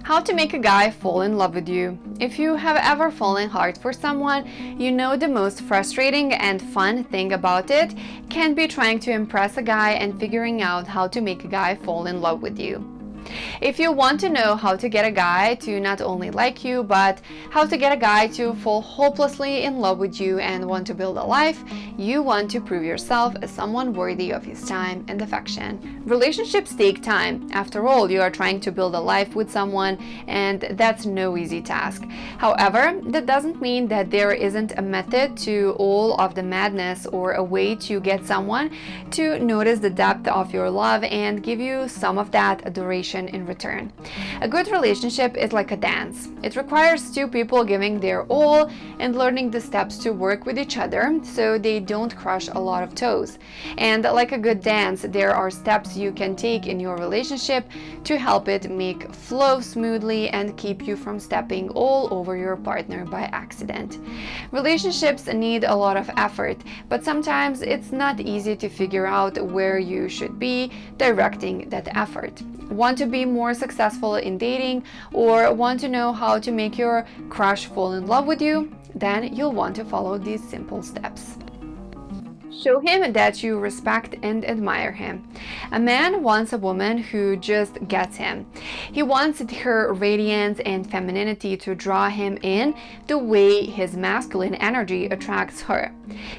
How to make a guy fall in love with you. If you have ever fallen hard for someone, you know the most frustrating and fun thing about it can be trying to impress a guy and figuring out how to make a guy fall in love with you. If you want to know how to get a guy to not only like you, but how to get a guy to fall hopelessly in love with you and want to build a life, you want to prove yourself as someone worthy of his time and affection. Relationships take time. After all, you are trying to build a life with someone, and that's no easy task. However, that doesn't mean that there isn't a method to all of the madness or a way to get someone to notice the depth of your love and give you some of that adoration in return. A good relationship is like a dance. It requires two people giving their all and learning the steps to work with each other so they don't crush a lot of toes. And like a good dance, there are steps you can take in your relationship to help it make flow smoothly and keep you from stepping all over your partner by accident. Relationships need a lot of effort, but sometimes it's not easy to figure out where you should be directing that effort. Want to be more successful in dating or want to know how to make your crush fall in love with you? Then you'll want to follow these simple steps. Show him that you respect and admire him. A man wants a woman who just gets him. He wants her radiance and femininity to draw him in the way his masculine energy attracts her.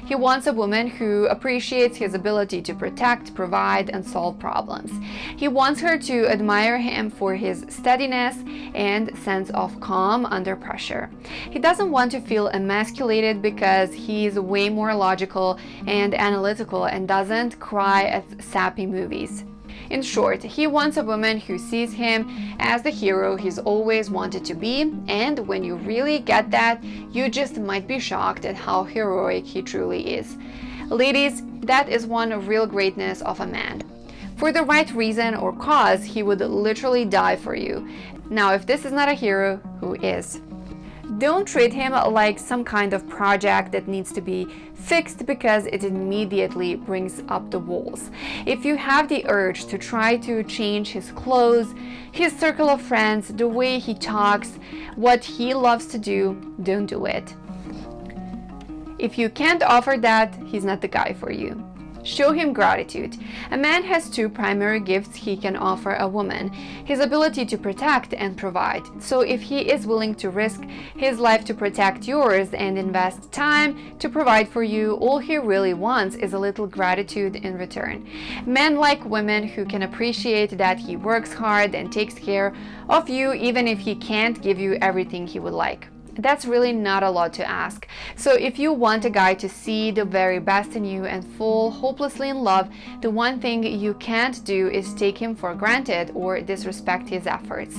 He wants a woman who appreciates his ability to protect, provide, and solve problems. He wants her to admire him for his steadiness and sense of calm under pressure. He doesn't want to feel emasculated because he's way more logical and analytical and doesn't cry at sappy movies. In short, he wants a woman who sees him as the hero he's always wanted to be, and when you really get that, you just might be shocked at how heroic he truly is. Ladies, that is one real greatness of a man. For the right reason or cause, he would literally die for you. Now, if this is not a hero, who is? Don't treat him like some kind of project that needs to be fixed because it immediately brings up the walls. If you have the urge to try to change his clothes, his circle of friends, the way he talks, what he loves to do, don't do it. If you can't offer that, he's not the guy for you. Show him gratitude. A man has two primary gifts he can offer a woman: his ability to protect and provide. So if he is willing to risk his life to protect yours and invest time to provide for you, all he really wants is a little gratitude in return. Men like women who can appreciate that he works hard and takes care of you even if he can't give you everything he would like. That's really not a lot to ask. So if you want a guy to see the very best in you and fall hopelessly in love, the one thing you can't do is take him for granted or disrespect his efforts.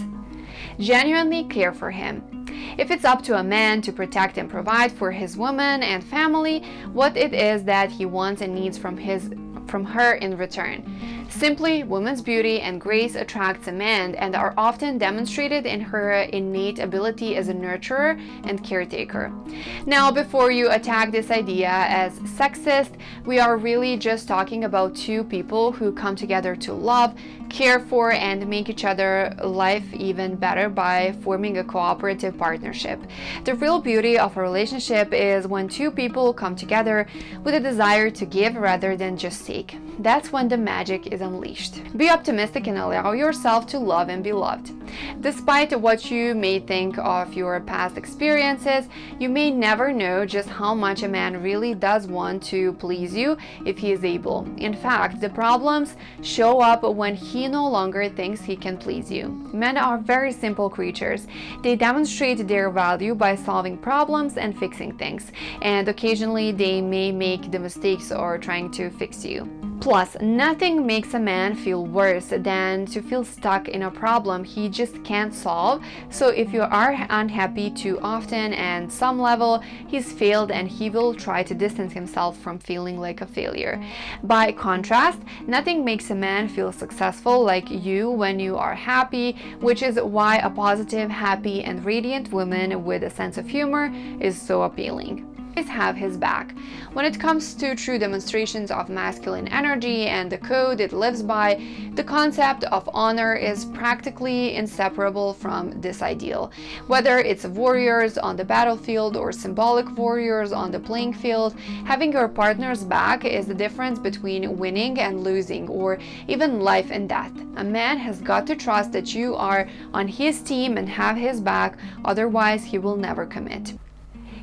Genuinely care for him. If it's up to a man to protect and provide for his woman and family, what it is that he wants and needs from her in return. Simply, woman's beauty and grace attracts a man and are often demonstrated in her innate ability as a nurturer and caretaker. Now, before you attack this idea as sexist, we are really just talking about two people who come together to love, care for, and make each other life even better by forming a cooperative partnership. The real beauty of a relationship is when two people come together with a desire to give rather than just take. That's when the magic is unleashed. Be optimistic and allow yourself to love and be loved. Despite what you may think of your past experiences, you may never know just how much a man really does want to please you if he is able. In fact, the problems show up when he no longer thinks he can please you. Men are very simple creatures. They demonstrate their value by solving problems and fixing things, and occasionally they may make the mistakes or trying to fix you. Plus, nothing makes a man feel worse than to feel stuck in a problem he just can't solve. So if you are unhappy too often and some level, he's failed and he will try to distance himself from feeling like a failure. By contrast, nothing makes a man feel successful like you when you are happy, which is why a positive, happy, and radiant woman with a sense of humor is so appealing. have his back. When it comes to true demonstrations of masculine energy and the code it lives by, the concept of honor is practically inseparable from this ideal. Whether it's warriors on the battlefield or symbolic warriors on the playing field, having your partner's back is the difference between winning and losing, or even life and death. A man has got to trust that you are on his team and have his back, otherwise he will never commit.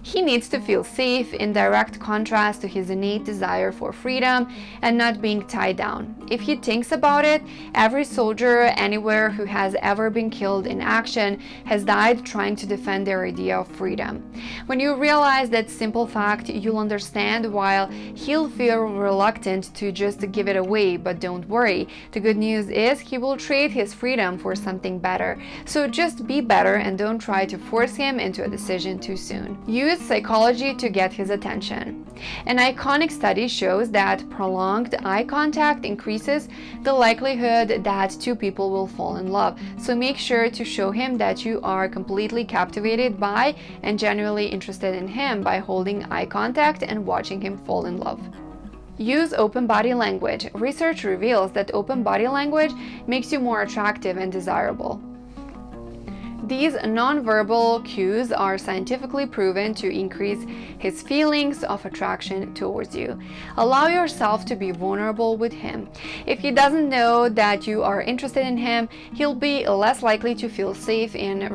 He needs to feel safe, in direct contrast to his innate desire for freedom and not being tied down. If he thinks about it, every soldier anywhere who has ever been killed in action has died trying to defend their idea of freedom. When you realize that simple fact, you'll understand why he'll feel reluctant to just give it away. But don't worry, the good news is he will trade his freedom for something better. So just be better and don't try to force him into a decision too soon. Use psychology to get his attention. An iconic study shows that prolonged eye contact increases the likelihood that two people will fall in love. So make sure to show him that you are completely captivated by and genuinely interested in him by holding eye contact and watching him fall in love. Use open body language. Research reveals that open body language makes you more attractive and desirable. These nonverbal cues are scientifically proven to increase his feelings of attraction towards you. Allow yourself to be vulnerable with him. If he doesn't know that you are interested in him, he'll be less likely to feel safe in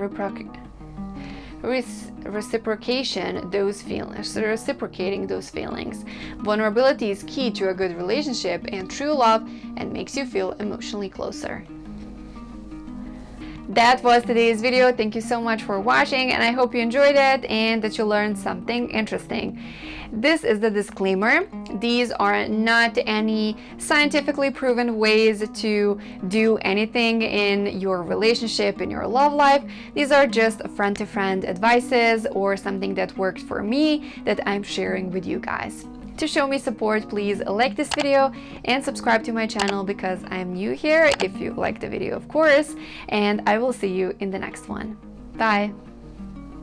reciprocating those feelings. Vulnerability is key to a good relationship and true love, and makes you feel emotionally closer. That was today's video. Thank you so much for watching, and I hope you enjoyed it and that you learned something interesting. This is the disclaimer. These are not any scientifically proven ways to do anything in your relationship, in your love life. These are just friend-to-friend advices or something that worked for me that I'm sharing with you guys. To show me support, please like this video and subscribe to my channel because I'm new here, if you like the video, of course, and I will see you in the next one. Bye!